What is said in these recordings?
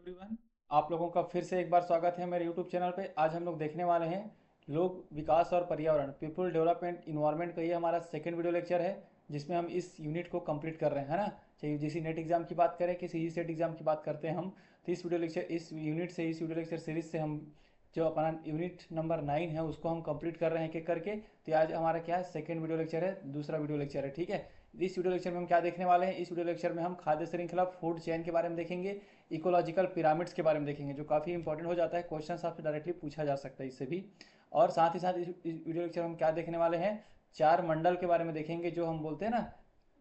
Everyone, आप लोगों का फिर से एक बार स्वागत है मेरे यूट्यूब चैनल पे। आज हम लोग देखने वाले हैं लोग विकास और पर्यावरण, पीपल डेवलपमेंट इन्वायरमेंट का ये हमारा सेकंड वीडियो लेक्चर है, जिसमें हम इस यूनिट को कंप्लीट कर रहे हैं, है ना। चाहे यूजीसी नेट एग्जाम की बात करें कि सीजी सेट एग्जाम की बात करते हैं हम, तो इस वीडियो लेक्चर इस यूनिट से इस वीडियो लेक्चर सीरीज से हम जो अपना यूनिट नंबर 9 है उसको हम कंप्लीट कर रहे हैं एक एक करके। तो आज हमारा क्या है, सेकंड वीडियो लेक्चर है, दूसरा वीडियो लेक्चर है, ठीक है। इस वीडियो लेक्चर में हम क्या देखने वाले हैं, इस वीडियो लेक्चर में हम खाद्य श्रृंखला, फूड चेन के बारे में देखेंगे, इकोलॉजिकल पिरामिड्स के बारे में देखेंगे, जो काफ़ी इंपॉर्टेंट हो जाता है, क्वेश्चन आपसे डायरेक्टली पूछा जा सकता है इससे भी। और साथ ही साथ इस वीडियो लेक्चर में हम क्या देखने वाले हैं, चार मंडल के बारे में देखेंगे, जो हम बोलते हैं ना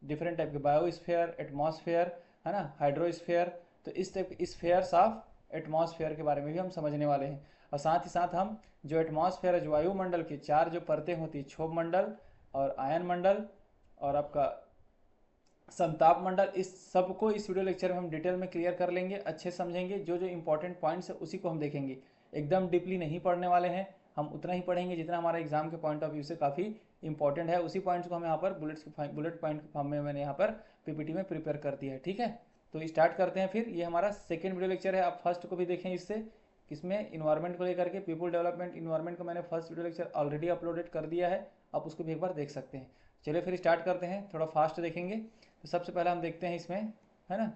डिफरेंट टाइप के, बायोस्फेयर, एटमॉस्फेयर, है ना, हाइड्रोस्फेयर। तो इस टाइप के स्फेयर्स ऑफ एटमॉस्फेयर के बारे में भी हम समझने वाले हैं। और साथ ही साथ हम जो एटमॉस्फेयर है, जो वायुमंडल की चार जो परतें होती है, क्षोभ मंडल और आयन मंडल और आपका समताप मंडल, इस सब को इस वीडियो लेक्चर में हम डिटेल में क्लियर कर लेंगे, अच्छे समझेंगे। जो जो इंपॉर्टेंट पॉइंट्स है उसी को हम देखेंगे, एकदम डीपली नहीं पढ़ने वाले हैं। हम उतना ही पढ़ेंगे जितना हमारा एग्जाम के पॉइंट ऑफ व्यू से काफ़ी इंपॉर्टेंट है। उसी पॉइंट्स को हम यहाँ पर बुलेट पॉइंट के फॉर्म में मैंने यहाँ पर पीपीटी में प्रिपेयर कर दिया है, ठीक है। तो स्टार्ट करते हैं फिर। ये हमारा सेकेंड वीडियो लेक्चर है, आप फर्स्ट को भी देखें इससे, इसमें इन्वायरमेंट को लेकर के, पीपल डेवलपमेंट इन्वायरमेंट को मैंने first video lecture already uploaded कर दिया है, आप उसको भी एक बार देख सकते हैं। चलिए फिर स्टार्ट करते हैं, थोड़ा फास्ट देखेंगे। तो सबसे पहले हम देखते हैं इसमें, है ना,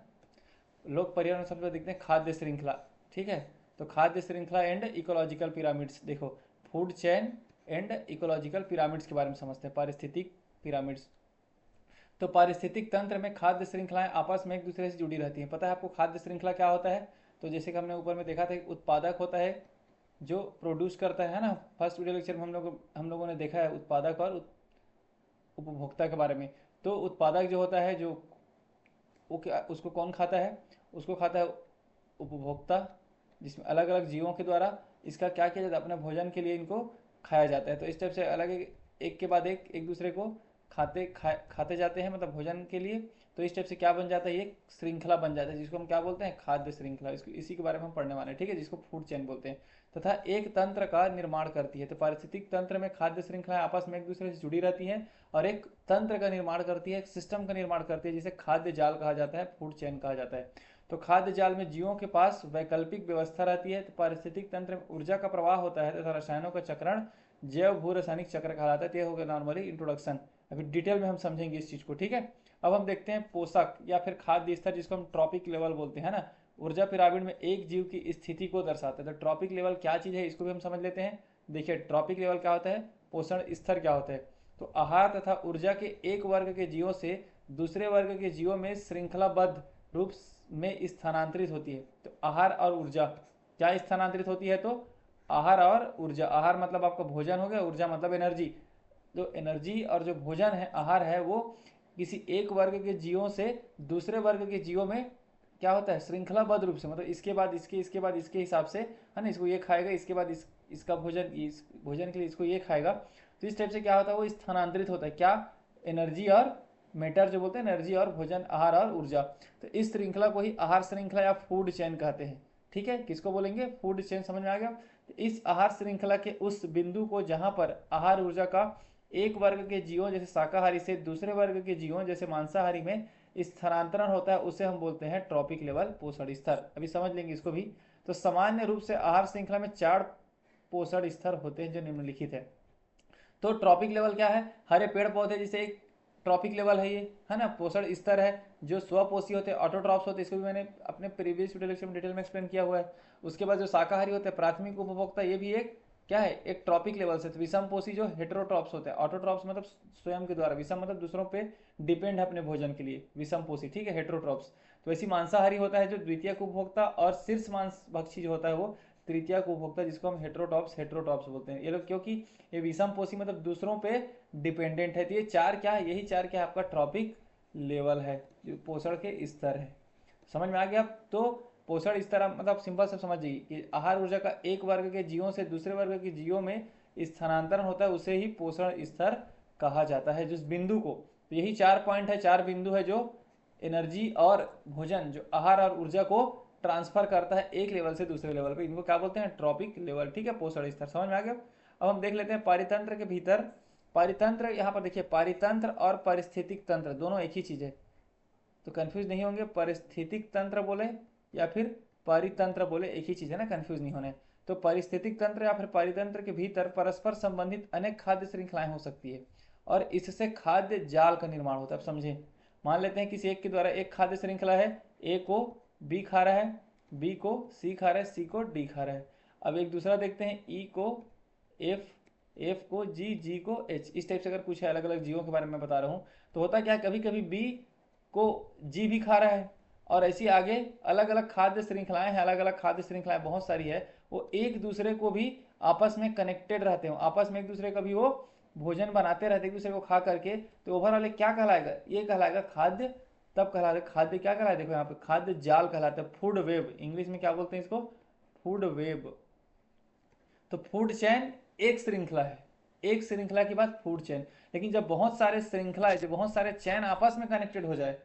लोक पर्यावरण, सबसे पहले देखते हैं खाद्य श्रृंखला, ठीक है। तो खाद्य श्रृंखला एंड इकोलॉजिकल पिरामिड्स, देखो food chain and ecological pyramids के बारे में समझते हैं, पारिस्थितिक पिरामिड्स। तो पारिस्थितिक तंत्र में खाद्य श्रृंखलाएं आपस में एक दूसरे से जुड़ी रहती हैं। पता है आपको खाद्य श्रृंखला क्या होता है? तो जैसे कि हमने ऊपर में देखा था, एक उत्पादक होता है जो प्रोड्यूस करता है ना। फर्स्ट वीडियो लेक्चर में हम लोगों ने देखा है उत्पादक और उपभोक्ता के बारे में। तो उत्पादक जो होता है, जो वो क्या, उसको कौन खाता है? उसको खाता है उपभोक्ता, जिसमें अलग अलग जीवों के द्वारा इसका क्या किया जाता है, अपने भोजन के लिए इनको खाया जाता है। तो इस टाइप से अलग एक के बाद एक दूसरे को खाते जाते हैं, मतलब भोजन के लिए। तो इस टाइप से क्या बन जाता है, ये श्रृंखला बन जाता है, जिसको हम क्या बोलते हैं, खाद्य श्रृंखला। इसको इसी के बारे में हम पढ़ने वाले हैं, ठीक है, जिसको फूड चेन बोलते हैं। तथा एक तंत्र का निर्माण करती है। तो पारिस्थितिक तंत्र में खाद्य श्रृंखलाएं आपस में एक दूसरे से जुड़ी रहती हैं और एक तंत्र का निर्माण करती है, एक सिस्टम का निर्माण करती है, जिसे खाद्य जाल कहा जाता है, फूड चेन कहा जाता है। तो खाद्य जाल में जीवों के पास वैकल्पिक व्यवस्था रहती है। तो पारिस्थितिक तंत्र में ऊर्जा का प्रवाह होता है तथा रसायनों का चक्रण जैव भू रासायनिक चक्र कहलाता है। तो ये हो गया नॉर्मली इंट्रोडक्शन। अभी डिटेल में हम समझेंगे इस चीज को, ठीक है। अब हम देखते हैं पोषक या फिर खाद्य स्तर, जिसको हम ट्रॉपिक लेवल बोलते हैं ना। ऊर्जा पिरामिड में एक जीव की स्थिति को दर्शाता है। तो ट्रॉपिक लेवल क्या चीज है, इसको भी हम समझ लेते हैं। देखिए ट्रॉपिक लेवल क्या होता है, पोषण स्तर क्या होता है। तो आहार तथा ऊर्जा के एक वर्ग के जीवों से दूसरे वर्ग के जीवों में श्रृंखलाबद्ध रूप में स्थानांतरित होती है। तो आहार और ऊर्जा क्या स्थानांतरित होती है, तो आहार और ऊर्जा। आहार मतलब आपका भोजन हो गया, ऊर्जा मतलब एनर्जी। जो एनर्जी और जो भोजन है, आहार है, वो किसी एक वर्ग के जीवों से दूसरे वर्ग के जीवों में क्या होता है, श्रृंखलाबद्ध रूप से, मतलब इसके बाद इसके बाद इसके हिसाब से, है ना। इसको ये खाएगा, इसके बाद इसका भोजन, इस भोजन के लिए इसको ये खाएगा। तो इस टाइप से क्या होता है, वो स्थानांतरित होता है, क्या, एनर्जी और मैटर, जो बोलते हैं एनर्जी और भोजन, आहार और ऊर्जा। तो इस श्रृंखला को ही आहार श्रृंखला या फूड चेन कहते हैं, ठीक है। किसको बोलेंगे, फूड चेन, समझ में आ गया। इस आहार श्रृंखला के उस बिंदु को जहां पर आहार ऊर्जा का एक वर्ग के जीवों जैसे शाकाहारी से दूसरे वर्ग के जीवों जैसे मांसाहारी में स्थानांतरण होता है, उसे हम बोलते हैं ट्रॉपिक लेवल, पोषण स्तर। अभी समझ लेंगे इसको भी। तो सामान्य रूप से आहार श्रृंखला में चार पोषण स्तर होते हैं, जो निम्नलिखित है। तो ट्रॉपिक लेवल क्या है, हरे पेड़ पौधे जैसे एक ट्रॉपिक लेवल है ये, है ना। पोषण स्तर है, जो स्वपोषी होते हैं, ऑटोट्रॉप्स होते हैं, इसको भी मैंने अपने प्रीवियस वीडियो लेक्चर में डिटेल में एक्सप्लेन किया हुआ है। उसके बाद जो शाकाहारी होते हैं, प्राथमिक उपभोक्ता, ये भी एक क्या है, एक ट्रॉपिक लेवल से। विषम पोषी जो हेटेरोट्रॉप्स होते हैं, ऑटोट्रॉप्स मतलब स्वयं के द्वारा, विषम मतलब दूसरों पे डिपेंड है अपने भोजन के लिए, विषम पोषी, ठीक है, हेटेरोट्रॉप्स। तो ऐसी मांसाहारी होता है जो द्वितीय उपभोक्ता, और शीर्ष मांस भक्षी जो होता है वो तृतीय उपभोक्ता, जिसको हम हेटेरोटॉप्स बोलते हैं। ये लोग क्योंकि ये विषम पोषी मतलब दूसरों पे डिपेंडेंट है। तो ये चार क्या है, यही चार क्या है, आपका ट्रॉपिक लेवल है, जो पोषण के स्तर है। समझ में आ गया। तो पोषण स्तर मतलब सिंपल से समझिए कि आहार ऊर्जा का एक वर्ग के जीवों से दूसरे वर्ग के जीवों में स्थानांतरण होता है, उसे ही पोषण स्तर कहा जाता है, जिस बिंदु को। तो यही चार पॉइंट है, चार बिंदु है, जो एनर्जी और भोजन, जो आहार और ऊर्जा को ट्रांसफर करता है एक लेवल से दूसरे लेवल पे, इनको क्या बोलते हैं, ट्रॉपिक लेवल, ठीक है, पोषण स्तर। समझ में आ गया। अब हम देख लेते हैं पारितंत्र के भीतर। पारितंत्र, यहाँ पर देखिए, पारितंत्र और पारिस्थितिक तंत्र दोनों एक ही चीज है, तो कंफ्यूज नहीं होंगे। पारिस्थितिक तंत्र बोले या फिर परितंत्र बोले एक ही चीज है ना, कंफ्यूज नहीं होने। तो पारिस्थितिक तंत्र या फिर परितंत्र के भीतर परस्पर संबंधित अनेक खाद्य श्रृंखलाएं हो सकती है और इससे खाद्य जाल का निर्माण होता है। अब समझे, मान लेते हैं किसी एक के द्वारा एक खाद्य श्रृंखला है, ए को बी खा रहा है, बी को सी खा रहा है, सी को डी खा रहा है। अब एक दूसरा देखते हैं, ई को एफ, एफ को जी, जी को एच। इस टाइप से अगर कुछ है, अलग अलग जीवों के बारे में बता रहा हूँ, तो होता क्या है, कभी कभी बी को जी भी खा रहा है और ऐसी आगे अलग अलग खाद्य श्रृंखलाएं हैं, अलग अलग खाद्य श्रृंखलाएं बहुत सारी है, वो एक दूसरे को भी आपस में कनेक्टेड रहते हो, आपस में एक दूसरे का भी वो भोजन बनाते रहते एक दूसरे को खा करके। तो ओवरऑल क्या कहलाएगा, ये कहलाएगा खाद्य। तब कहलाएगा खाद्य, क्या कहलाए देखो यहाँ पे, खाद्य जाल कहलाता है, फूड वेब, इंग्लिश में क्या बोलते हैं इसको, फूड वेब। तो फूड चेन एक श्रृंखला है, एक श्रृंखला के बाद फूड चेन। लेकिन जब बहुत सारे श्रृंखला, जब बहुत सारे चैन आपस में कनेक्टेड हो जाए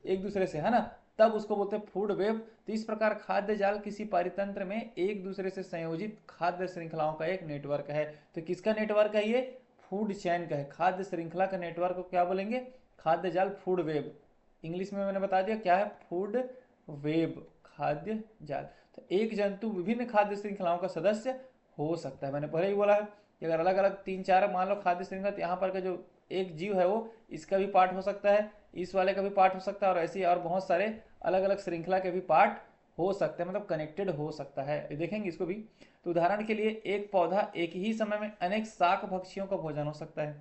एक दूसरे से, है ना, तब उसको बोलते हैं फूड वेब। तो इस प्रकार खाद्य जाल किसी परितंत्र में एक दूसरे से संयोजित खाद्य श्रृंखलाओं का एक नेटवर्क है। तो किसका नेटवर्क है ये, फूड चैन का है। खाद्य श्रृंखला का नेटवर्क को क्या बोलेंगे, खाद्य जाल, फूड वेब। इंग्लिश में मैंने बता दिया क्या है, फूड वेब, खाद्य जाल। तो एक जंतु विभिन्न खाद्य श्रृंखलाओं का सदस्य हो सकता है। मैंने पहले ही बोला है कि अगर अलग अलग 3-4 मान लो खाद्य श्रृंखला, तो यहाँ पर का जो एक जीव है वो इसका भी पार्ट हो सकता है, इस वाले का भी पार्ट हो सकता है, और ऐसे और बहुत सारे अलग अलग श्रृंखला के भी पार्ट हो सकते हैं, मतलब कनेक्टेड हो सकता है। देखेंगे इसको भी। तो उदाहरण के लिए एक पौधा एक ही समय में अनेक शाक भक्षियों का भोजन हो सकता है।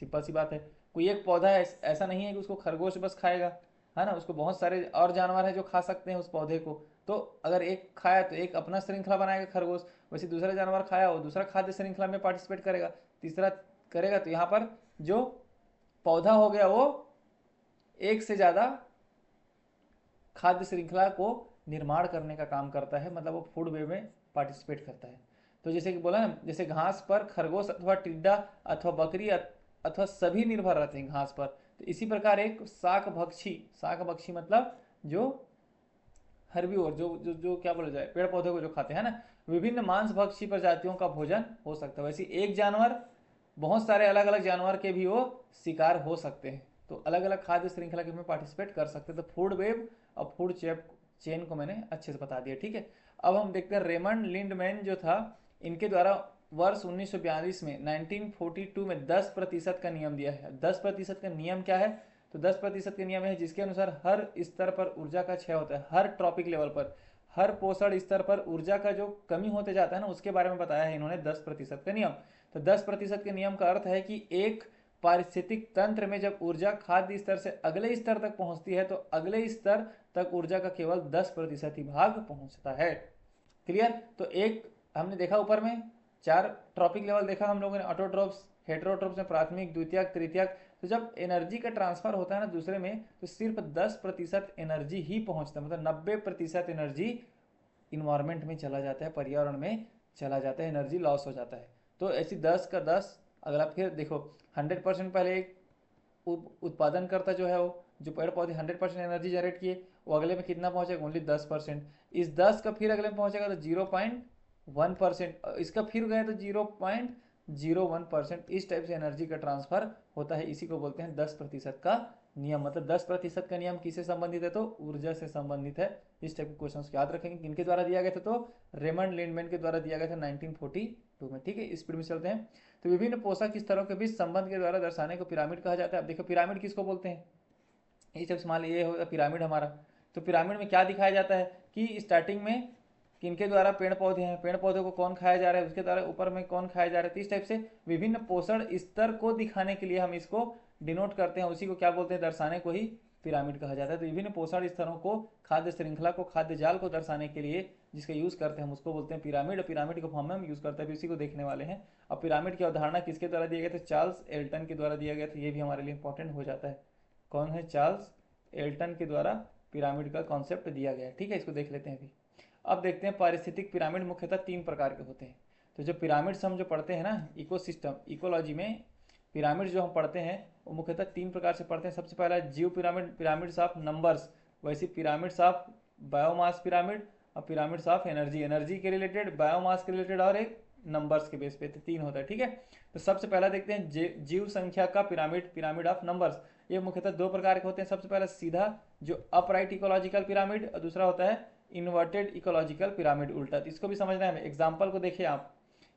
सिंपल सी बात है, कोई एक पौधा है, ऐसा नहीं है कि उसको खरगोश बस खाएगा, है ना, उसको बहुत सारे और जानवर हैं जो खा सकते हैं उस पौधे को। तो अगर एक खाया तो एक अपना श्रृंखला बनाएगा खरगोश, वैसे दूसरा जानवर खाया वो दूसरा खाद्य श्रृंखला में पार्टिसिपेट करेगा, तीसरा करेगा। तो यहाँ पर जो पौधा हो गया वो एक से ज़्यादा खाद्य श्रृंखला को निर्माण करने का काम करता है, मतलब वो फूड वेब में पार्टिसिपेट करता है। तो जैसे कि बोला ना, जैसे घास पर खरगोश अथवा टिड्डा अथवा बकरी अथवा सभी निर्भर रहते हैं घास पर, तो इसी प्रकार एक शाक भक्षी मतलब जो हर्बीवोर, जो क्या बोला जाए, पेड़ पौधे को जो खाते हैं ना, विभिन्न मांस भक्षी प्रजातियों का भोजन हो सकता है। वैसे एक जानवर बहुत सारे अलग अलग जानवर के भी वो शिकार हो सकते हैं, तो अलग अलग खाद्य श्रृंखला के में पार्टिसिपेट कर सकते हैं। तो फूड वेब और फूड चेन को मैंने अच्छे से बता दिया, ठीक है। अब हम देखते हैं रेमंड लिंडमैन जो था, इनके द्वारा वर्ष 1942 में 1942 में 10% का नियम दिया है। 10% का नियम क्या है, तो 10% का नियम है जिसके अनुसार हर स्तर पर ऊर्जा का क्षय होता है, हर ट्रॉपिक लेवल पर, हर पोषण स्तर पर ऊर्जा का जो कमी होते जाता है ना, उसके बारे में बताया है इन्होंने 10% का नियम। तो 10% के नियम का अर्थ है कि एक पारिस्थितिक तंत्र में जब ऊर्जा खाद्य स्तर से अगले स्तर तक पहुंचती है, तो अगले स्तर तक ऊर्जा का केवल 10% ही भाग पहुंचता है। क्लियर। तो एक हमने देखा ऊपर में 4 ट्रॉपिक लेवल देखा हम लोगों ने, ऑटोट्रोप्स, हेटेरोट्रोप्स में प्राथमिक, द्वितीयक, तृतीयक। तो जब एनर्जी का ट्रांसफर होता है ना दूसरे में, तो सिर्फ 10% एनर्जी ही पहुंचता है, मतलब 90% एनर्जी इन्वायरमेंट में चला जाता है, पर्यावरण में चला जाता है, एनर्जी लॉस हो जाता है। तो ऐसी 10 का 10, अगर आप फिर देखो 100% पहले एक उत्पादनकर्ता जो है वो, जो पेड़ पौधे 100% एनर्जी जनरेट किए, वो अगले में कितना पहुंचेगा, ओनली 10%। इस 10 का फिर अगले में पहुंचेगा तो 0.1%, इसका फिर गए तो 0.01%। इस टाइप से एनर्जी का ट्रांसफर होता है, इसी को बोलते हैं 10% का नियम। मतलब 10% का नियम किससे संबंधित है, तो ऊर्जा से संबंधित है। इस टाइप के क्वेश्चन याद रखेंगे। किनके द्वारा दिया गया था, तो रेमंड लिंडमैन के द्वारा दिया गया था 1942 में, ठीक है। स्पीड में चलते हैं। तो विभिन्न पोषक स्तरों के बीच संबंध के द्वारा दर्शाने को पिरामिड कहा जाता है। अब देखो पिरामिड किसको बोलते हैं, ये सब मान लीजिए होगा पिरामिड हमारा। तो पिरामिड में क्या दिखाया जाता है कि स्टार्टिंग में किनके द्वारा पेड़ पौधे हैं, पेड़ पौधे को कौन खाया जा रहा है, उसके द्वारा ऊपर में कौन खाया जा रहा है। तो इस टाइप से विभिन्न पोषण स्तर को दिखाने के लिए हम इसको डिनोट करते हैं, उसी को क्या बोलते हैं, दर्शाने को ही पिरामिड कहा जाता है। तो विभिन्न पोषण स्तरों को, खाद्य श्रृंखला को, खाद्य जाल को दर्शाने के लिए जिसका यूज करते हैं हम उसको बोलते हैं पिरामिड। और पिरामिड को फॉर्म में हम यूज करते हैं, उसी को देखने वाले हैं। अब पिरामिड की अवधारणा किसके द्वारा दिया गया था, चार्ल्स एल्टन के द्वारा दिया गया था। ये भी हमारे लिए इंपॉर्टेंट हो जाता है, कौन है, चार्ल्स एल्टन के द्वारा पिरामिड का कॉन्सेप्ट दिया गया है, ठीक है। इसको देख लेते हैं अभी। अब देखते हैं पारिस्थितिक पिरामिड मुख्यतः 3 प्रकार के होते हैं। तो जो पिरामिड्स हम जो पढ़ते हैं ना, इकोसिस्टम, इकोलॉजी में पिरामिड जो हम पढ़ते हैं वो मुख्यतः 3 प्रकार से पढ़ते हैं। सबसे पहला जीव पिरामिड, पिरामिड्स ऑफ नंबर्स, वैसे पिरामिड्स ऑफ बायोमास पिरामिड, और पिरामिड्स ऑफ एनर्जी, एनर्जी के रिलेटेड, बायोमास के रिलेटेड, और एक नंबर्स के बेस पे। 3 होता है, ठीक है। तो सबसे पहला देखते हैं जीव संख्या का पिरामिड, पिरामिड ऑफ नंबर्स। ये मुख्यतः 2 प्रकार के होते हैं। सबसे पहला सीधा जो अपराइट इकोलॉजिकल पिरामिड, और दूसरा होता है इन्वर्टेड इकोलॉजिकल पिरामिड उल्टा। तो इसको भी समझना है, एग्जाम्पल को देखिए आप,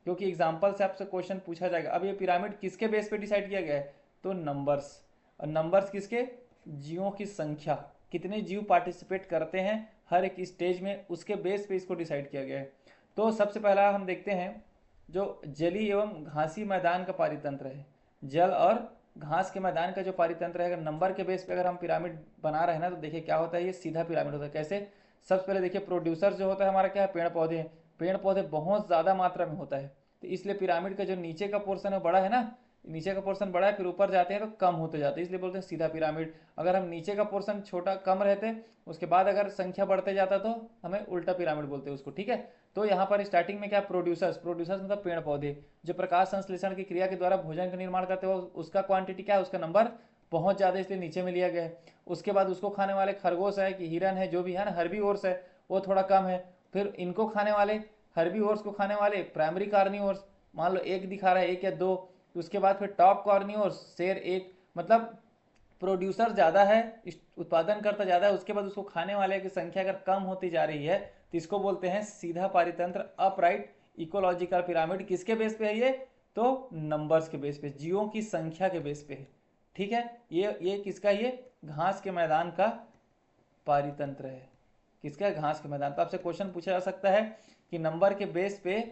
क्योंकि एग्जाम्पल से आपसे क्वेश्चन पूछा जाएगा। अब ये पिरामिड किसके बेस पे डिसाइड किया गया है, तो नंबर्स। और नंबर्स किसके, जीवों की संख्या, कितने जीव पार्टिसिपेट करते हैं हर एक स्टेज में, उसके बेस पे इसको डिसाइड किया गया है। तो सबसे पहला हम देखते हैं जो जलीय एवं घासी मैदान का पारितंत्र है। जल और घास के मैदान का जो पारितंत्र है, अगर नंबर के बेस पे अगर हम पिरामिड बना रहे हैं ना, तो देखिए क्या होता है, ये सीधा पिरामिड होता है। कैसे, सबसे पहले देखिए प्रोड्यूसर जो होता है हमारा क्या है, पेड़ पौधे हैं। पेड़ पौधे बहुत ज़्यादा मात्रा में होता है, तो इसलिए पिरामिड का जो नीचे का पोर्शन है बड़ा है ना, नीचे का पोर्शन बड़ा है, फिर ऊपर जाते हैं तो कम होते जाते हैं, इसलिए बोलते हैं सीधा पिरामिड। अगर हम नीचे का पोर्शन छोटा कम रहते, उसके बाद अगर संख्या बढ़ते जाता तो हमें उल्टा पिरामिड बोलते हैं उसको, ठीक है। तो यहाँ पर स्टार्टिंग में क्या, प्रोड्यूसर्स, प्रोड्यूसर्स मतलब पेड़ पौधे, जो प्रकाश संश्लेषण की क्रिया के द्वारा भोजन का निर्माण करते हो, उसका क्वांटिटी क्या है, उसका नंबर बहुत ज़्यादा, इसलिए नीचे में लिया गया है। उसके बाद उसको खाने वाले खरगोश है कि हिरन है, जो भी है ना, हर्बीवोर्स है, वो थोड़ा कम है। फिर इनको खाने वाले, हर्बीवोर्स को खाने वाले प्राइमरी कार्निवोर्स, मान लो एक दिखा रहा है, एक या दो। उसके बाद फिर टॉप कार्निवोर्स, शेर एक, मतलब प्रोड्यूसर ज़्यादा है, उत्पादन करता ज़्यादा है, उसके बाद उसको खाने वाले की संख्या अगर कम होती जा रही है, तो इसको बोलते हैं सीधा पारितंत्र, अपराइट इकोलॉजिकल पिरामिड। किसके बेस पे है ये, तो नंबर्स के बेस पे, जीवों की संख्या के बेस पे है, ठीक है। ये किसका, ये घास के मैदान का पारितंत्र है। किसका, घास के मैदान। तो आपसे क्वेश्चन पूछा जा सकता है कि नंबर के बेस पे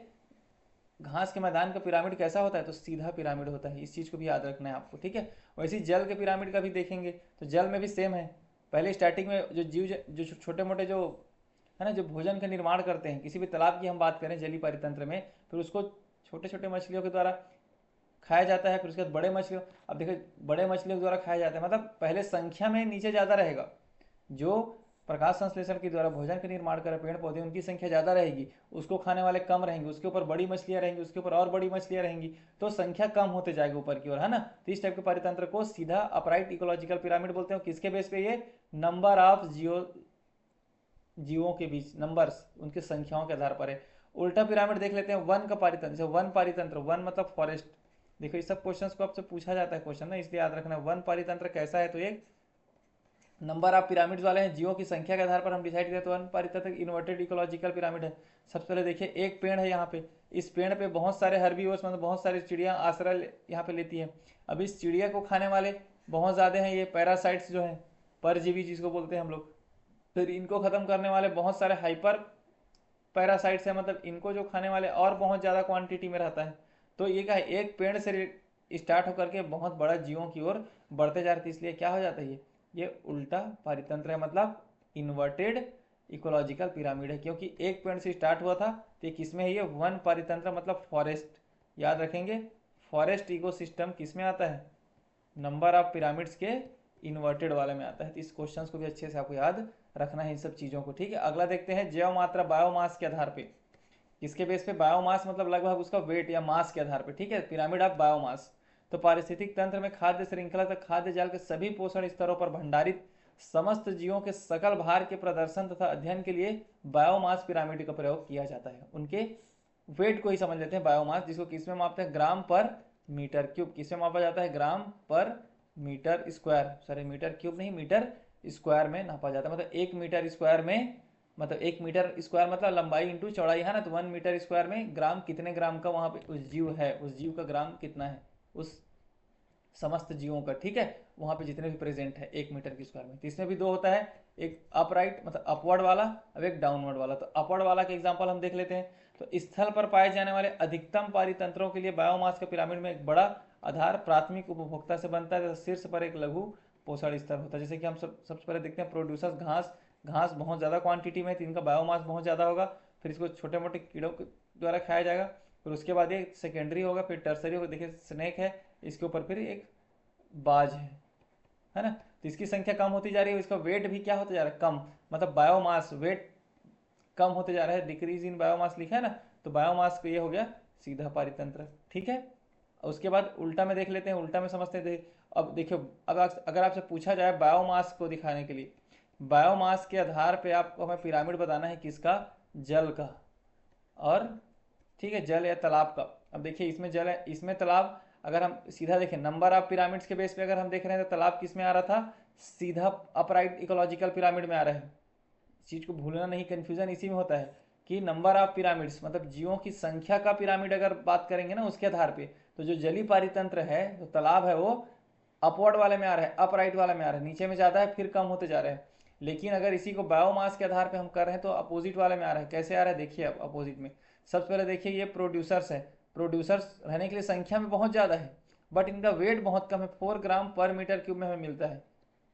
घास के मैदान का पिरामिड कैसा होता है, तो सीधा पिरामिड होता है। इस चीज़ को भी याद रखना है आपको, ठीक है। वैसे ही जल के पिरामिड का भी देखेंगे, तो जल में भी सेम है। पहले स्टार्टिंग में जो जीव, जो छोटे मोटे जो है ना, जो भोजन का निर्माण करते हैं, किसी भी तालाब की हम बात करें जलीय पारितंत्र में, फिर उसको छोटे छोटे मछलियों के द्वारा खाया जाता है। फिर उसके बाद बड़े मछलियों, अब देखो बड़े मछलियों के द्वारा खाया जाता है, मतलब पहले संख्या में नीचे ज़्यादा रहेगा। जो प्रकाश संश्लेषण के द्वारा भोजन का निर्माण कर पेड़ पौधे, उनकी संख्या ज़्यादा रहेगी, उसको खाने वाले कम रहेंगे, उसके ऊपर बड़ी मछलियाँ रहेंगी, उसके ऊपर और बड़ी मछलियाँ रहेंगी, तो संख्या कम होते जाएगी ऊपर की ओर, है ना। तो इस टाइप के पारितंत्र को सीधा अपराइट इकोलॉजिकल पिरामिड बोलते हैं। किसके बेस पे, ये नंबर ऑफ जीवों के बीच, नंबर्स उनकी संख्याओं के आधार पर है। उल्टा पिरामिड देख लेते हैं, वन का पारितंत्र। वन पारितंत्र, वन मतलब फॉरेस्ट। देखो इस सब क्वेश्चंस को आपसे पूछा जाता है क्वेश्चन ना, इसलिए याद रखना। वन पारितंत्र कैसा है, तो एक नंबर ऑफ पिरामिड्स वाले हैं, जीवों की संख्या के आधार पर हम डिसाइड करें, तो वन पारितंत्र इन्वर्टेड इकोलॉजिकल पिरामिड है। सबसे पहले देखिए एक पेड़ है यहाँ पे, इस पेड़ पे बहुत सारे हर्बीवोर्स, मतलब बहुत सारी चिड़िया आश्रय यहाँ पे लेती है। अब इस चिड़िया को खाने वाले बहुत ज़्यादा हैं, ये पैरासाइट्स जो हैं, परजीवी जिसको बोलते हैं हम लोग। फिर इनको ख़त्म करने वाले बहुत सारे हाइपर पैरासाइट्स हैं, मतलब इनको जो खाने वाले और बहुत ज़्यादा क्वांटिटी में रहता है। तो ये क्या है, एक पेड़ से स्टार्ट होकर के बहुत बड़ा जीवों की ओर बढ़ते जा रहे थे, इसलिए क्या हो जाता है, ये उल्टा पारितंत्र है, मतलब इन्वर्टेड इकोलॉजिकल पिरामिड है। क्योंकि एक पेड़ से स्टार्ट हुआ था, तो किस में है, ये वन पारितंत्र मतलब फॉरेस्ट। याद रखेंगे, फॉरेस्ट इकोसिस्टम किस में आता है, नंबर ऑफ पिरामिड्स के इन्वर्टेड वाले में आता है। तो इस क्वेश्चन को भी अच्छे से आपको याद रखना है इन सब चीज़ों को, ठीक है। अगला देखते हैं, जैव मात्रा बायोमास के आधार पे। किसके बेस पे, बायोमास मतलब लगभग उसका वेट या मास के आधार पे, ठीक है, पिरामिड ऑफ बायोमास। तो पारिस्थितिक तंत्र में खाद्य श्रृंखला तक खाद्य जाल के सभी पोषण स्तरों पर भंडारित समस्त जीवों के सकल भार के प्रदर्शन तथा अध्ययन के लिए बायोमास पिरामिड का प्रयोग किया जाता है। उनके वेट को ही समझ लेते हैं, बायोमास, जिसको किस में मापते हैं, ग्राम पर मीटर क्यूब। किसमें मापा जाता है, gram per metre square, sorry metre cube नहीं, मीटर स्क्वायर में नापा जाता है। मतलब एक मीटर स्क्वायर में, मतलब एक मीटर स्क्वायर मतलब लंबाई इंटू चौड़ाई है ना, तो वन मीटर स्क्वायर में ग्राम, कितने ग्राम का वहाँ पे उस जीव है, उस जीव का ग्राम कितना है, उस समस्त जीवों का, ठीक है, वहाँ पे जितने भी प्रेजेंट है एक मीटर के स्क्वायर में। तो इसमें भी दो होता है, एक अपराइट मतलब अपवर्ड वाला, अब एक डाउनवर्ड वाला। तो अपवर्ड वाला के एग्जांपल हम देख लेते हैं। तो स्थल पर पाए जाने वाले अधिकतम पारितंत्रों के लिए बायोमास के पिरामिड में एक बड़ा आधार प्राथमिक उपभोक्ता से बनता है, शीर्ष पर एक लघु पोषण स्तर होता है। जैसे कि हम सबसे पहले देखते हैं प्रोड्यूसर्स, घास बहुत ज़्यादा क्वांटिटी में, तो इनका बायोमास बहुत ज़्यादा होगा। फिर इसको छोटे मोटे कीड़ों के द्वारा खाया जाएगा। फिर उसके बाद ये सेकेंडरी होगा, फिर टर्सरी होगा। देखिए स्नेक है, इसके ऊपर फिर एक बाज है ना। तो इसकी संख्या कम होती जा रही है, इसका वेट भी क्या होता जा रहा है, कम, मतलब बायोमास वेट कम होते जा रहा है, डिक्रीज इन बायोमास लिखा है ना। तो बायोमास को ये हो गया सीधा पारितंत्र, ठीक है। उसके बाद उल्टा में देख लेते हैं, उल्टा में समझते हैं। अब देखियो, अब अगर आपसे पूछा जाए बायोमास को दिखाने के लिए, बायोमास के आधार पे आपको हमें पिरामिड बताना है किसका, जल का, और ठीक है, जल या तालाब का। अब देखिए इसमें जल है, इसमें तालाब। अगर हम सीधा देखें नंबर ऑफ पिरामिड्स के बेस पे अगर हम देख रहे हैं, तो तालाब किस में आ रहा था, सीधा अपराइट इकोलॉजिकल पिरामिड में आ रहा है, चीज़ को भूलना नहीं, कन्फ्यूजन इसी में होता है कि नंबर ऑफ पिरामिड्स मतलब जीवों की संख्या का पिरामिड अगर बात करेंगे ना उसके आधार पे, तो जो जलीय पारितंत्र है, जो तालाब है, वो अपवर्ड वाले में आ रहा है, अपराइट वाले में आ रहा है, नीचे में ज़्यादा है फिर कम होते जा रहे हैं। लेकिन अगर इसी को बायोमास के आधार पे हम कर रहे हैं तो अपोजिट वाले में आ रहा है। कैसे आ रहा है देखिए, अब अपोजिट में सबसे पहले देखिए ये प्रोड्यूसर्स है। प्रोड्यूसर्स रहने के लिए संख्या में बहुत ज़्यादा है, बट इनका वेट बहुत कम है, 4 ग्राम पर मीटर क्यूब में हमें मिलता है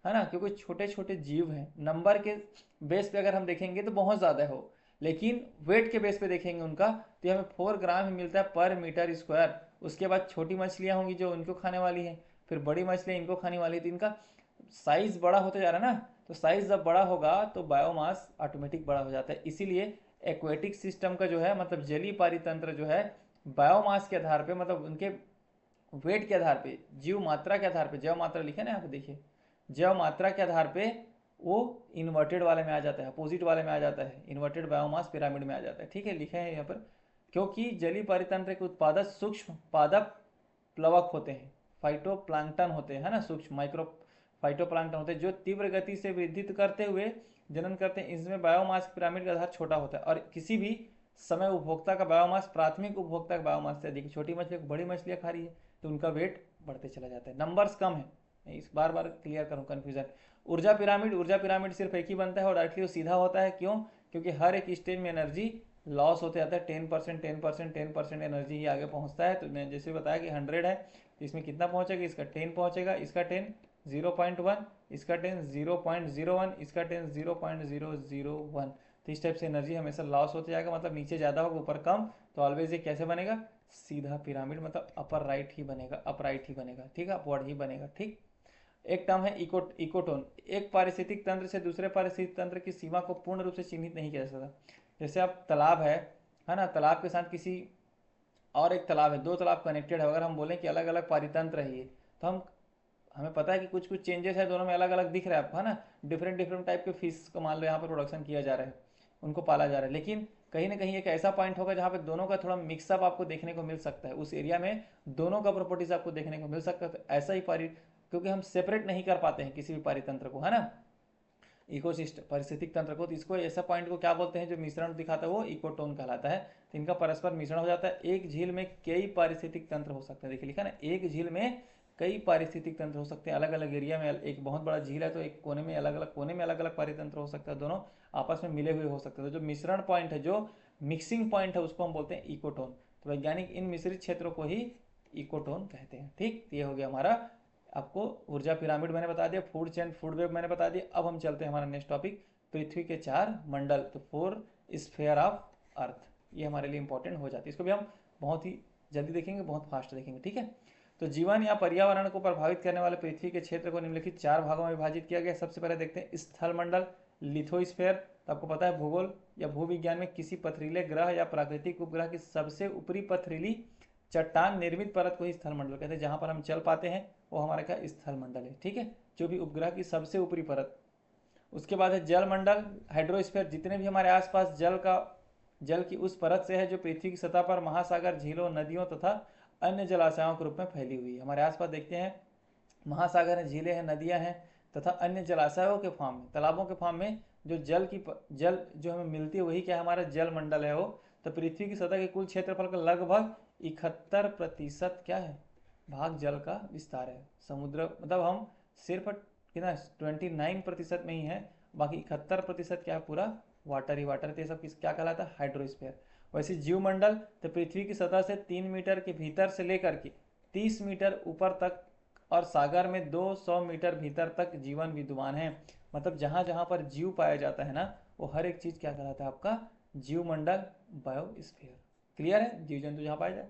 ना, क्योंकि छोटे छोटे जीव हैं। नंबर के बेस पे अगर हम देखेंगे तो बहुत ज़्यादा है वो, लेकिन वेट के बेस पे देखेंगे उनका तो हमें 4 ग्राम ही मिलता है पर मीटर स्क्वायर। उसके बाद छोटी मछलियाँ होंगी जो उनको खाने वाली हैं, फिर बड़ी मछलियाँ इनको खाने वाली है, तो इनका साइज बड़ा होते जा रहा है ना। तो साइज जब बड़ा होगा तो बायोमास ऑटोमेटिक बड़ा हो जाता है। इसीलिए एक्वेटिक सिस्टम का जो है मतलब जलीय पारितंत्र जो है बायोमास के आधार पे मतलब उनके वेट के आधार पे, जीव मात्रा के आधार पे, जैव मात्रा लिखे ना यहाँ पे देखिए, जैव मात्रा के आधार पे वो इन्वर्टेड वाले में आ जाता है, अपोजिट वाले में आ जाता है, इन्वर्टेड बायोमास पिरामिड में आ जाता है। ठीक है, लिखे हैं यहाँ पर। क्योंकि जलीय पारितंत्र के उत्पादक सूक्ष्म पादप प्लवक होते हैं, फाइटोप्लैंक्टन होते हैं, है ना, सूक्ष्म माइक्रो फाइटोप्लैंक्टन होते हैं, जो तीव्र गति से वृद्धि करते हुए जनन करते हैं। इसमें बायोमास पिरामिड का आधार छोटा होता है और किसी भी समय उपभोक्ता का बायोमास प्राथमिक उपभोक्ता का बायोमास से अधिक। छोटी मछली बड़ी मछलियाँ खा रही है तो उनका वेट बढ़ते चला जाता है, नंबर्स कम है। इस बार बार क्लियर करूँ कन्फ्यूजन। ऊर्जा पिरामिड, ऊर्जा पिरामिड सिर्फ एक ही बनता है और डायरेक्टली वो सीधा होता है। क्यों? क्योंकि हर एक स्टेज में एनर्जी लॉस होते जाता है, 10% 10% 10% एनर्जी ही आगे पहुंचता है। तो मैं जैसे बताया कि 100 है तो इसमें कितना पहुंचेगा, इसका 10 पहुंचेगा, इसका 10 0.1, इसका 10 0.01, इसका 10 0.001। तो इस टाइप से एनर्जी हमेशा लॉस होते जाएगा, मतलब नीचे ज़्यादा होगा ऊपर कम। तो ऑलवेज ये कैसे बनेगा, सीधा पिरामिड, मतलब अपर राइट ही बनेगा, अपराइट ही बनेगा, ठीक है, अपवर्ड ही बनेगा। ठीक। एक टर्म है इकोटोन। एक पारिस्थितिक तंत्र से दूसरे पारिस्थितिक तंत्र की सीमा को पूर्ण रूप से चिन्हित नहीं किया जा सकता। जैसे आप तालाब है ना, तालाब के साथ किसी और एक तालाब है, दो तालाब कनेक्टेड है, अगर हम बोलें कि अलग अलग पारितंत्र है ये, तो हमें पता है कि कुछ कुछ चेंजेस है दोनों में, अलग अलग दिख रहा है आपको, है ना। डिफरेंट डिफरेंट टाइप के फिश को मान लो यहाँ पर प्रोडक्शन किया जा रहा है, उनको पाला जा रहा है, लेकिन कहीं ना कहीं एक ऐसा पॉइंट होगा जहाँ पे दोनों का थोड़ा मिक्सअप आपको देखने को मिल सकता है, उस एरिया में दोनों का प्रॉपर्टीज आपको देखने को मिल सकता है। तो ऐसा ही क्योंकि हम सेपरेट नहीं कर पाते हैं किसी भी पारितंत्र को, है ना, इकोसिस्टम पारिस्थितिक तंत्र को, तो इसको ऐसा पॉइंट को क्या बोलते हैं जो मिश्रण दिखाता है, वो इकोटोन कहलाता है। तो इनका परस्पर मिश्रण हो जाता है। एक झील में कई पारिस्थितिक तंत्र हो सकते हैं, देखिए लिखा ना, एक झील में कई पारिस्थितिक तंत्र हो सकते हैं, अलग अलग एरिया में। एक बहुत बड़ा झील है तो एक कोने में अलग अलग कोने में अलग अलग पारितंत्र हो सकता है, दोनों आपस में मिले हुए हो सकते हैं। तो जो मिश्रण पॉइंट है, जो मिक्सिंग पॉइंट है, उसको हम बोलते हैं इकोटोन। तो वैज्ञानिक इन मिश्रित क्षेत्रों को ही इकोटोन कहते हैं। ठीक, ये हो गया हमारा, आपको ऊर्जा पिरामिड मैंने बता दिया, फूड चेन फूड वेब मैंने बता दिया। अब हम चलते हैं हमारा नेक्स्ट टॉपिक, पृथ्वी के 4 मंडल, तो 4 स्फीयर ऑफ अर्थ। ये हमारे लिए इंपॉर्टेंट हो जाती है, इसको भी हम बहुत ही जल्दी देखेंगे, बहुत फास्ट देखेंगे। ठीक है, तो जीवन या पर्यावरण को प्रभावित करने वाले पृथ्वी के क्षेत्र को निम्नलिखित 4 भागों में विभाजित किया गया। सबसे पहले देखते हैं स्थल मंडल, लिथोस्फीयर। तो आपको पता है भूगोल या भूविज्ञान में किसी पथरीले ग्रह या प्राकृतिक उपग्रह की सबसे ऊपरी पथरीली चट्टान निर्मित परत को ही स्थल मंडल कहते हैं। जहां पर हम चल पाते हैं वो हमारा क्या स्थल मंडल है। ठीक है, जो भी उपग्रह की सबसे ऊपरी परत। उसके बाद है जल मंडल, हाइड्रोस्फीयर, जितने भी हमारे आसपास जल की उस परत से है जो पृथ्वी की सतह पर महासागर, झीलों, नदियों तथा अन्य जलाशयों के रूप में फैली हुई है। हमारे आसपास देखते हैं महासागर है, झीलें हैं, नदियां हैं तथा अन्य जलाशयों के फॉर्म में, तालाबों के फॉर्म में जो जल जो हमें मिलती है वही क्या है, हमारा जल मंडल है वो। तो पृथ्वी की सतह के कुल क्षेत्रफल का लगभग 71% क्या है, भाग जल का विस्तार है। समुद्र मतलब हम सिर्फ कितना 29% में ही है, बाकी 71% क्या है, पूरा वाटर ही वाटर। तो ये सब क्या कहलाता है, हाइड्रोस्फीयर। वैसे जीवमंडल, तो पृथ्वी की सतह से 3 मीटर के भीतर से लेकर के 30 मीटर ऊपर तक और सागर में 200 मीटर भीतर तक जीवन विद्यमान है। मतलब जहां जहां पर जीव पाया जाता है ना, वो हर एक चीज क्या कहलाता है, आपका जीवमंडल, बायोस्फीयर। क्लियर है, जीव जंतु जहां पाए जाए।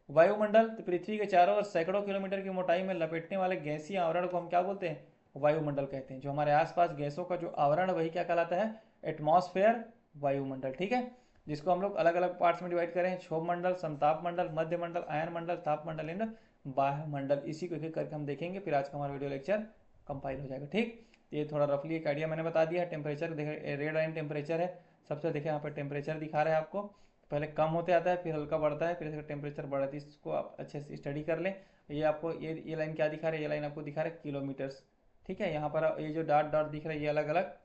वायुमंडल, तो पृथ्वी के चारों ओर सैकड़ों किलोमीटर की मोटाई में लपेटने वाले गैसीय आवरण को हम क्या बोलते हैं, वायुमंडल कहते हैं। जो हमारे आसपास गैसों का जो आवरण है वही क्या कहलाता है, एटमॉस्फेयर, वायुमंडल। ठीक है, जिसको हम लोग अलग अलग पार्ट्स में डिवाइड करें, क्षोभ मंडल, समताप मंडल, मध्य मंडल, आयन मंडल, ताप मंडल एंड बाह्य मंडल। इसी को एक एक करके हम देखेंगे, फिर आज का हमारा वीडियो लेक्चर कंपाइल हो जाएगा। ठीक, ये थोड़ा रफली एक आइडिया मैंने बता दिया। टेम्परेचर देखें, रेड लाइन टेम्परेचर है, सबसे देखें यहाँ पर टेम्परेचर दिखा रहा है आपको, पहले कम होते आता है फिर हल्का बढ़ता है, फिर टेम्परेचर बढ़ती है। इसको आप अच्छे से स्टडी कर लें। ये आपको ये लाइन क्या दिखा रहा है, ये लाइन आपको दिखा रहा है किलोमीटर्स। ठीक है, यहाँ पर ये जो डॉट डॉट दिख रहा है ये अलग अलग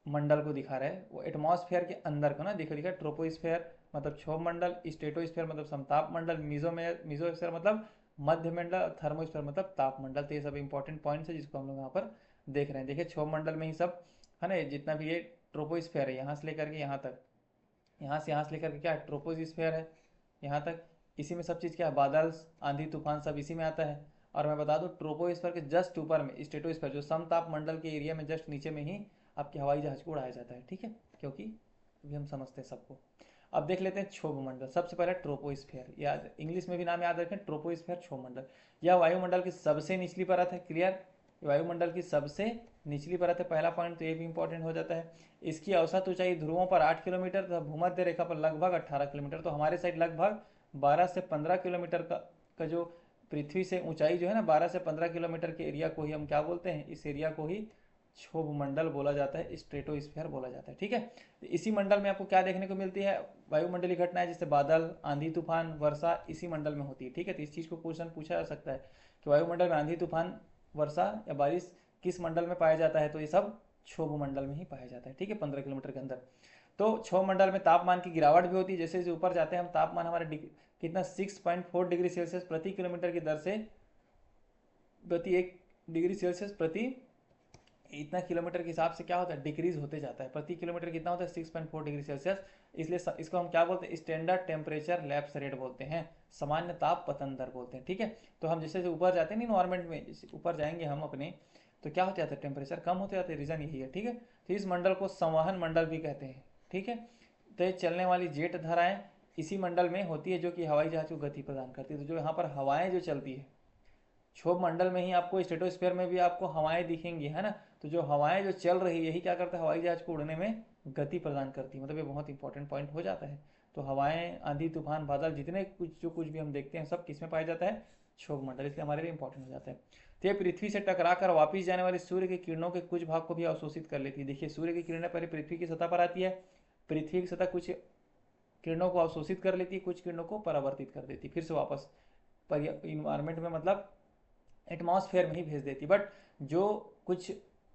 मंडल को दिखा रहा है, वो एटमॉस्फेयर के अंदर को ना दिखा ट्रोपोस्फेयर मतलब क्षोभ मंडल, स्ट्रेटोस्फेयर मतलब समताप मंडल, मीजोस्फेयर मतलब मध्य मंडल, थर्मोस्फेयर मतलब ताप मंडल। तो ये सब इंपॉर्टेंट पॉइंट्स है जिसको हम लोग यहाँ पर देख रहे हैं। देखिए क्षोभ मंडल में ही सब है ना, जितना भी ये ट्रोपोस्फेयर है यहाँ से लेकर के यहाँ तक, यहाँ से लेकर के क्या है ट्रोपोस्फेयर है यहाँ तक, इसी में सब चीज़ क्या है, बादल आंधी तूफान सब इसी में आता है। और मैं बता दूं ट्रोपोस्फेयर के जस्ट ऊपर में स्ट्रेटोस्फेयर जो समताप मंडल के एरिया में जस्ट नीचे में ही आपके हवाई जहाज को उड़ाया जाता है, ठीक है, क्योंकि अभी हम समझते हैं सबको। अब देख लेते हैं क्षोभ मंडल। सबसे पहले ट्रोपोस्फेयर, याद इंग्लिश में भी नाम याद रखें, ट्रोपोस्फेयर क्षोभ मंडल। यह वायुमंडल की सबसे निचली परत है, क्लियर, वायुमंडल की सबसे निचली परत है, पहला पॉइंट तो ये भी इंपॉर्टेंट हो जाता है। इसकी औसत ऊंचाई ध्रुवों पर 8 किलोमीटर तथा भूमध्य रेखा पर लगभग 18 किलोमीटर, तो हमारे साइड लगभग 12 से 15 किलोमीटर का जो पृथ्वी से ऊंचाई जो है ना 12 से 15 किलोमीटर के एरिया को ही हम क्या बोलते हैं, इस एरिया को ही क्षोभ मंडल बोला जाता है, स्ट्रेटोस्फीयर बोला जाता है, ठीक है। इसी मंडल में आपको क्या देखने को मिलती है, वायुमंडलीय घटनाएं जैसे बादल, आंधी तूफान, वर्षा इसी मंडल में होती है, ठीक है। तो इस चीज़ को क्वेश्चन पूछा जा सकता है कि वायुमंडल में आंधी तूफान, वर्षा या बारिश किस मंडल में पाया जाता है, तो ये सब क्षोभ मंडल में ही पाया जाता है, ठीक है, 15 किलोमीटर के अंदर। तो क्षोभ मंडल में तापमान की गिरावट भी होती है, जैसे जैसे ऊपर जाते हैं हम तापमान हमारे कितना 6.4 डिग्री सेल्सियस प्रति किलोमीटर की दर से प्रति 1 डिग्री सेल्सियस प्रति इतना किलोमीटर के हिसाब से क्या होता है डिक्रीज होते जाता है। प्रति किलोमीटर कितना होता है 6.4 डिग्री सेल्सियस, इसलिए इसको हम क्या बोलते हैं, स्टैंडर्ड टेम्परेचर लैप्स रेट बोलते हैं, सामान्य ताप पतन दर बोलते हैं, ठीक है। तो हम जैसे ऊपर जाते हैं इन्वायरमेंट में, जैसे ऊपर जाएंगे हम अपने, तो क्या होता है टेम्परेचर कम होते जाते हैं, रीजन यही है, ठीक है। तो इस मंडल को संवहन मंडल भी कहते हैं, ठीक है। तेज चलने वाली जेट धाराएं इसी मंडल में होती है जो कि हवाई जहाज को गति प्रदान करती है। तो जो यहाँ पर हवाएं जो चलती है क्षोभ मंडल में ही आपको स्ट्रेटोस्फीयर में भी आपको हवाएं दिखेंगी, है ना। तो जो हवाएं जो चल रही है यही क्या करता है, हवाई जहाज को उड़ने में गति प्रदान करती है, मतलब ये बहुत इंपॉर्टेंट पॉइंट हो जाता है। तो हवाएं, आंधी तूफान, बादल जितने कुछ भी हम देखते हैं सब किस में पाया जाता है, क्षोभ मंडल, इसलिए हमारे लिए इंपॉर्टेंट हो जाता है। तो ये पृथ्वी से टकरा कर वापिस जाने वाली सूर्य की किरणों के कुछ भाग को भी अवशोषित कर लेती है। देखिए सूर्य की किरणें पहले पृथ्वी की सतह पर आती है, पृथ्वी की सतह कुछ किरणों को अवशोषित कर लेती है, कुछ किरणों को परावर्तित कर देती है, फिर से वापस इन्वायरमेंट में मतलब एटमॉस्फेयर में ही भेज देती है। बट जो कुछ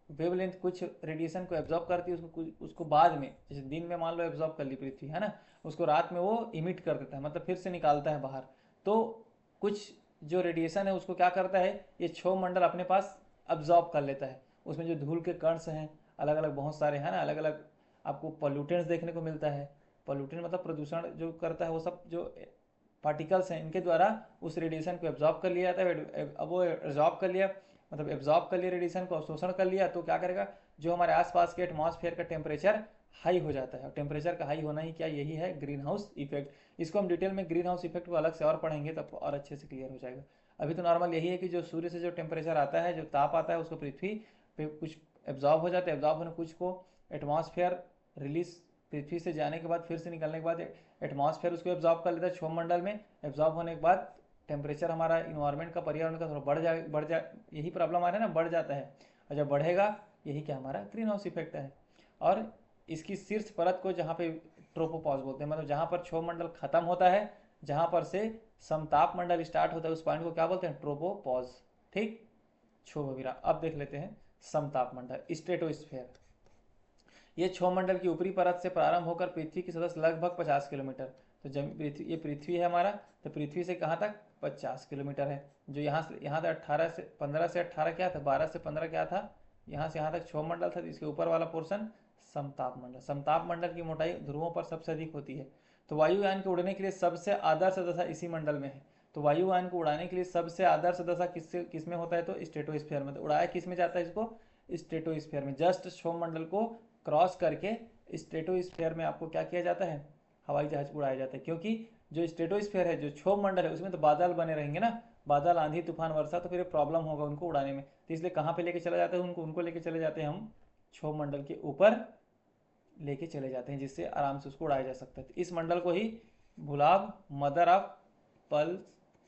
वेवलेंथ कुछ रेडिएशन को एब्जॉर्ब करती है उसको बाद में, जैसे दिन में मान लो एब्जॉर्ब कर ली पृथ्वी, है ना, उसको रात में वो इमिट कर देता है, मतलब फिर से निकालता है बाहर। तो कुछ जो रेडिएशन है उसको क्या करता है ये क्षोभ मंडल अपने पास अब्जॉर्ब कर लेता है। उसमें जो धूल के कण हैं अलग अलग बहुत सारे हैं ना, अलग अलग आपको पॉल्यूटेंट्स देखने को मिलता है। पॉल्यूटेंट मतलब प्रदूषण जो करता है वो सब जो पार्टिकल्स हैं इनके द्वारा उस रेडिएशन को एब्जॉर्ब कर लिया जाता है। अब वो एब्जॉर्ब कर लिया मतलब एब्जॉर्ब कर लिया रेडिएशन को, अवशोषण कर लिया, तो क्या करेगा जो हमारे आसपास के एटमॉस्फेयर का टेम्परेचर हाई हो जाता है। और टेम्परेचर का हाई होना ही क्या, यही है ग्रीन हाउस इफेक्ट। इसको हम डिटेल में ग्रीन हाउस इफेक्ट को अलग से और पढ़ेंगे तब और अच्छे से क्लियर हो जाएगा। अभी तो नॉर्मल यही है कि जो सूर्य से जो टेम्परेचर आता है, जो ताप आता है, उसको पृथ्वी पे कुछ एब्जॉर्ब हो जाता है, एब्जॉर्ब होने कुछ को एटमॉस्फेयर रिलीज पृथ्वी से जाने के बाद फिर से निकलने के बाद एटमॉस्फेयर उसको एब्जॉर्ब कर लेता है क्षोभ मंडल में। एब्जॉर्ब होने के बाद टेम्परेचर हमारा इन्वायरमेंट का, पर्यावरण का थोड़ा बढ़ जाए, यही प्रॉब्लम आ रहा है ना, बढ़ जाता है। और जब बढ़ेगा यही क्या हमारा ग्रीन हाउस इफेक्ट है। और इसकी शीर्ष परत को जहाँ पे ट्रोपोपॉज बोलते हैं, मतलब जहाँ पर क्षोभ मंडल खत्म होता है, जहाँ पर से समताप मंडल स्टार्ट होता है उस पॉइंट को क्या बोलते हैं, ट्रोपोपॉज, ठीक, क्षोभ विराम। अब देख लेते हैं समताप मंडल स्ट्रेटोस्फेयर। ये क्षोभ मंडल की ऊपरी परत से प्रारंभ होकर पृथ्वी की सतह से लगभग 50 किलोमीटर, तो ये पृथ्वी है हमारा, तो पृथ्वी से कहाँ तक 50 किलोमीटर है। जो यहाँ से 18 से 15 से 18 क्या था, 12 से 15 क्या था, यहाँ से यहाँ तक क्षोभ मंडल था। तो इसके ऊपर वाला पोर्शन समताप मंडल। समताप मंडल की मोटाई ध्रुवों पर सबसे अधिक होती है। तो वायुयान को उड़ने के लिए सबसे आदर्श दशा इसी मंडल में है। तो वायुयान को उड़ाने के लिए सबसे आदर्श दशा किसमें होता है, तो स्ट्रेटोस्फीयर में। तो उड़ाया किस में जाता है इसको, स्ट्रेटोस्फीयर में। जस्ट क्षोभ मंडल को क्रॉस करके स्ट्रेटोस्फीयर में आपको क्या किया जाता है, हवाई जहाज उड़ाया जाता है। क्योंकि जो स्ट्रेटोस्फीयर है, जो क्षोभ मंडल है, उसमें तो बादल बने रहेंगे ना, बादल, आंधी तूफान, वर्षा, तो फिर प्रॉब्लम होगा उनको उड़ाने में। तो इसलिए कहाँ पे लेके चला जाता है उनको लेके चले जाते हैं हम क्षोभ मंडल के ऊपर लेके चले जाते हैं, जिससे आराम से उसको उड़ाया जा सकता है। तो इस मंडल को ही भूलाभ, मदर ऑफ पल्स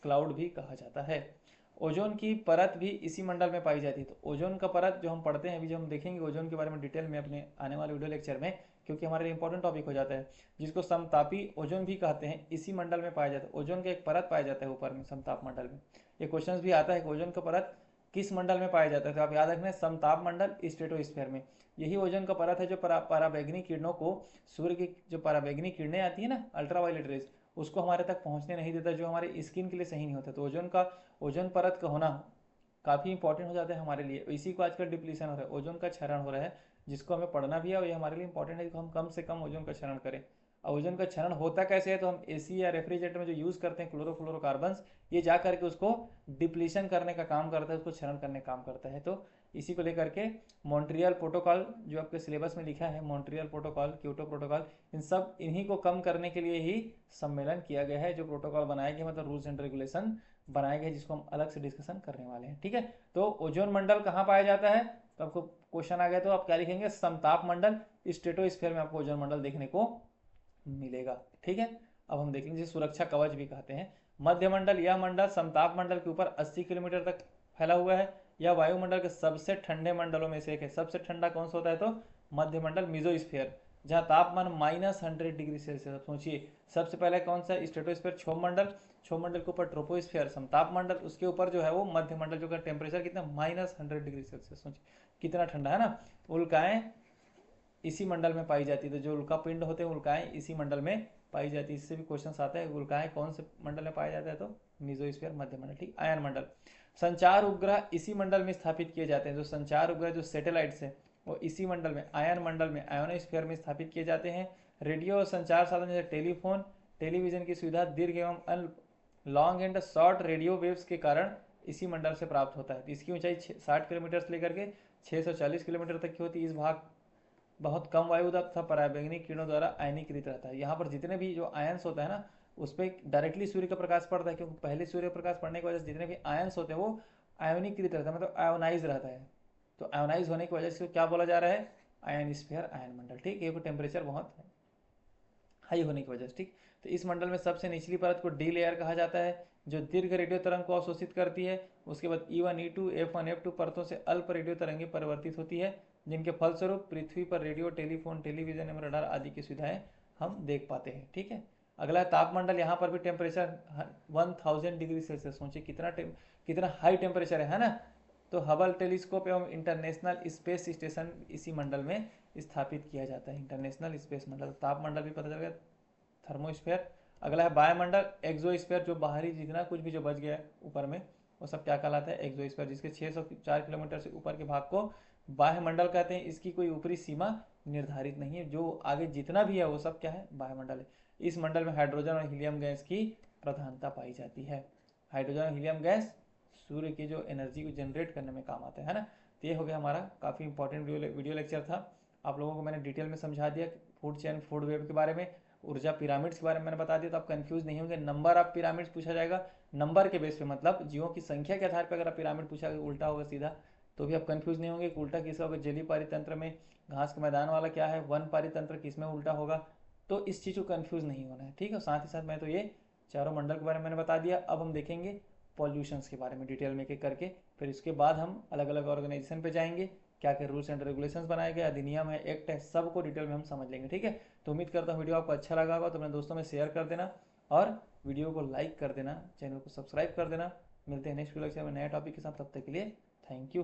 क्लाउड भी कहा जाता है। ओजोन की परत भी इसी मंडल में पाई जाती है। तो ओजोन का परत जो हम पढ़ते हैं, अभी जो हम देखेंगे ओजोन के बारे में डिटेल में अपने आने वाले वीडियो लेक्चर में, क्योंकि हमारे लिए इंपॉर्टेंट टॉपिक हो जाता है, जिसको समतापी ओजोन भी कहते हैं, इसी मंडल में पाया जाता है। ओजोन का एक परत पाया जाता है ऊपर में समताप मंडल में। ये क्वेश्चन भी आता है कि ओजोन का परत किस मंडल में पाया जाता है? तो आप याद रखना, समताप मंडल, स्ट्रेटोस्फीयर में। यही ओजोन का परत है जो पराबैंगनी किरणों को, सूर्य की जो पराबैंगनी किरणें आती है ना, अल्ट्रावायलेट रेज, उसको हमारे तक पहुंचने नहीं देता, जो हमारे स्किन के लिए सही नहीं होता। तो ओजोन परत का होना काफ़ी इंपॉर्टेंट हो जाता है हमारे लिए। इसी को आजकल डिप्लीशन हो रहा है, ओजोन का क्षरण हो रहा है, जिसको हमें पढ़ना भी है और ये हमारे लिए इंपॉर्टेंट है कि हम कम से कम ओजोन का क्षरण करें। और ओजोन का क्षरण होता कैसे है? तो हम एसी या रेफ्रिजरेटर में जो यूज़ करते हैं क्लोरोफ्लोरोकार्बन्स, ये जा करके उसको डिप्लीशन करने का काम करता है, उसको क्षरण करने का काम करता है। तो इसी को लेकर के मॉन्ट्रियल प्रोटोकॉल जो आपके सिलेबस में लिखा है, मॉन्ट्रियल प्रोटोकॉल, क्योटो प्रोटोकॉल, इन्हीं को कम करने के लिए ही सम्मेलन किया गया है, जो प्रोटोकॉल बनाया गया, मतलब रूल्स एंड रेगुलेशन बनाए गए, जिसको हम अलग से डिस्कशन करने वाले हैं। ठीक है, तो ओजोन मंडल कहाँ पाया जाता है? तो आपको क्वेश्चन आ गया तो आप क्या लिखेंगे? समताप मंडल, स्ट्रेटोस्फीयर में आपको ओजोन मंडल देखने को मिलेगा। ठीक है, अब हम देखेंगे जिसे सुरक्षा कवच भी कहते हैं। मध्यमंडल, यह मंडल समताप मंडल के ऊपर 80 किलोमीटर तक फैला हुआ है। यह वायुमंडल के सबसे ठंडे मंडलों में से एक है। सबसे ठंडा कौन सा होता है? तो मध्यमंडल, मेसोस्फीयर, जहाँ तापमान -100 डिग्री सेल्सियस। सोचिए, सबसे पहले कौन सा? स्ट्रेटोस्फीयर, क्षोभ मंडल, क्षोभ मंडल के ऊपर ट्रोपोस्फीयर, समताप मंडल, उसके ऊपर जो है वो मध्यमंडल, जो का टेम्परेचर कितना? -100 डिग्री सेल्सियस। सोचिए कितना ठंडा है ना। उल्काएं इसी मंडल में पाई जाती है। तो जो उल्का पिंड होते हैं, उल्काएं इसी मंडल में पाई जाती है। इससे भी क्वेश्चन आता है, उल्काएं कौन से मंडल में पाया जाता है? तो मेसोस्फीयर, मध्यमंडल। ठीक, आयन मंडल, संचार उपग्रह इसी मंडल में स्थापित किए जाते हैं। जो संचार उपग्रह, जो सैटेलाइट्स है, वो इसी मंडल में, आयन मंडल में, आयोनोस्फीयर में स्थापित किए जाते हैं। रेडियो और संचार साधन जैसे टेलीफोन, टेलीविजन की सुविधा दीर्घ एवं long and short radio waves के कारण इसी मंडल से प्राप्त होता है। तो इसकी ऊंचाई 60 किलोमीटर से लेकर के 640 किलोमीटर तक की होती है। इस भाग बहुत कम वायुदाब तथा पराबैंगनी किरणों द्वारा आयनीकृत रहता है। यहाँ पर जितने भी जो आयंस होता है ना, उस पर डायरेक्टली सूर्य का प्रकाश पड़ता है, क्योंकि पहले सूर्य का प्रकाश पड़ने की वजह से जितने भी आयंस होते हैं वो आयोनीकृत रहता है, मतलब आयोनाइज रहता है। तो आयोनाइज होने की वजह से क्या बोला जा रहा है? आयनस्फीयर, आयन मंडल। ठीक, ये टेम्परेचर बहुत हाई होने की वजह से। ठीक, तो इस मंडल में सबसे निचली परत को डी लेयर कहा जाता है, जो दीर्घ रेडियो तरंग को अवशोषित करती है। उसके बाद E1, E2, F1, F2 परतों से अल्प रेडियो तरंगें परिवर्तित होती है, जिनके फलस्वरूप पृथ्वी पर रेडियो, टेलीफोन, टेलीविजन एवं रडार आदि की सुविधाएं हम देख पाते हैं। ठीक है, अगला तापमंडल, यहाँ पर भी टेम्परेचर 1000 डिग्री सेल्सियस। सोचिए कितना हाई टेम्परेचर है ना। तो हबल टेलीस्कोप एवं इंटरनेशनल स्पेस स्टेशन इसी मंडल में स्थापित किया जाता है। इंटरनेशनल स्पेस मंडल, तापमंडल भी पता चल गया, थर्मोस्फीयर। अगला है वायुमंडल, एक्सोस्फीयर, जो बाहरी जितना कुछ भी जो बच गया है ऊपर में, वो सब क्या कहलाता है? एक्सोस्फीयर, जिसके 604 किलोमीटर से ऊपर के भाग को वायुमंडल कहते हैं। इसकी कोई ऊपरी सीमा निर्धारित नहीं है, जो आगे जितना भी है वो सब क्या है? वायुमंडल है। इस मंडल में हाइड्रोजन और हीलियम गैस की प्रधानता पाई जाती है। हाइड्रोजन और हीलियम गैस सूर्य की जो एनर्जी को जनरेट करने में काम आता है ना। तो ये हो गया हमारा काफ़ी इंपॉर्टेंट वीडियो लेक्चर था। आप लोगों को मैंने डिटेल में समझा दिया फूड चेन, फूड वेब के बारे में, ऊर्जा पिरामिड्स के बारे में मैंने बता दिया, तो आप कंफ्यूज नहीं होंगे। नंबर ऑफ पिरामिड्स पूछा जाएगा, नंबर के बेस पे, मतलब जीवों की संख्या के आधार पर अगर आप पिरामिड पूछा उल्टा होगा सीधा, तो भी आप कंफ्यूज नहीं होंगे कि उल्टा किसका होगा। जलीय पारितंत्र में घास के मैदान वाला क्या है, वन पारितंत्र किस में उल्टा होगा। तो इस चीज़ को कंफ्यूज नहीं होना है। ठीक है, साथ ही साथ मैं तो ये चारों मंडल के बारे में मैंने बता दिया। अब हम देखेंगे पॉल्यूशंस के बारे में डिटेल में एक एक करके, फिर इसके बाद हम अलग अलग ऑर्गेनाइजेशन पे जाएंगे, क्या क्या रूल्स एंड रेगुलेशंस बनाए गए, अधिनियम है, एक्ट है, सबको डिटेल में हम समझ लेंगे। ठीक है, तो उम्मीद करता हूँ वीडियो आपको अच्छा लगा होगा, तो अपने दोस्तों में शेयर कर देना और वीडियो को लाइक कर देना, चैनल को सब्सक्राइब कर देना। मिलते हैं नेक्स्ट वीडियो में नए टॉपिक के साथ, तब तक के लिए थैंक यू।